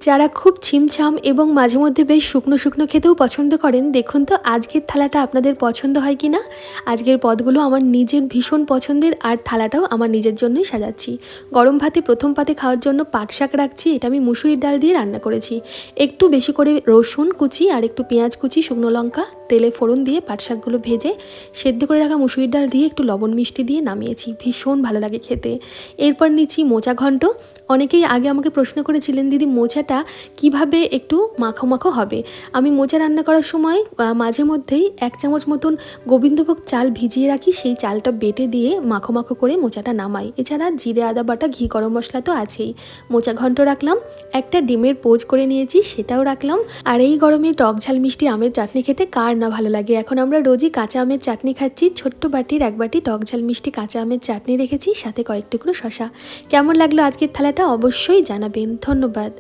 যারা খুব ছিমছাম এবং মাঝে মধ্যে বেশ শুকনো শুকনো খেতেও পছন্দ করেন, দেখুন তো আজকের থালাটা আপনাদের পছন্দ হয় কি না। আজকের পদগুলো আমার নিজের ভীষণ পছন্দের, আর থালাটাও আমার নিজের জন্যই সাজাচ্ছি। গরম ভাতে প্রথম পাতে খাওয়ার জন্য পাট শাক রাখছি। এটা আমি মুসুরির ডাল দিয়ে রান্না করেছি। একটু বেশি করে রসুন কুচি আর একটু পেঁয়াজ কুচি, শুকনো লঙ্কা, তেলে ফোড়ন দিয়ে পাট শাকগুলো ভেজে সেদ্ধ করে রাখা মুসুরির ডাল দিয়ে একটু লবণ মিষ্টি দিয়ে নামিয়েছি। ভীষণ ভালো লাগে খেতে। এরপর নিচ্ছি মোচা ঘন্ট। অনেকেই আগে আমাকে প্রশ্ন করেছিলেন, দিদি মোচাটা কিভাবে একটু মাখো মাখো হবে। আমি মোচা রান্না করার সময় মাঝে মধ্যেই 1 চামচ মতন গোবিন্দভোগ চাল ভিজিয়ে রাখি। সেই চালটা বেটে দিয়ে মাখো মাখো করে মোচাটা নামাই। এছাড়া জিরে আদা বাটা, ঘি, গরম মশলা তো আছেই। মোচা ঘন্ট রাখলাম। একটা ডিমের পোচ করে নিয়েছি, সেটাও রাখলাম। আর এই গরমে টক ঝাল মিষ্টি আমের চাটনি খেতে কার না ভালো লাগে। এখন আমরা রোজই কাঁচা আমের চাটনি খাচ্ছি। ছোট্ট বাটির 1 বাটি টক ঝাল মিষ্টি কাঁচা আমের চাটনি রেখেছি, সাথে কয়েক টুকরো শশা। কেমন লাগলো আজকের থালাটা অবশ্যই জানাবেন। ধন্যবাদ।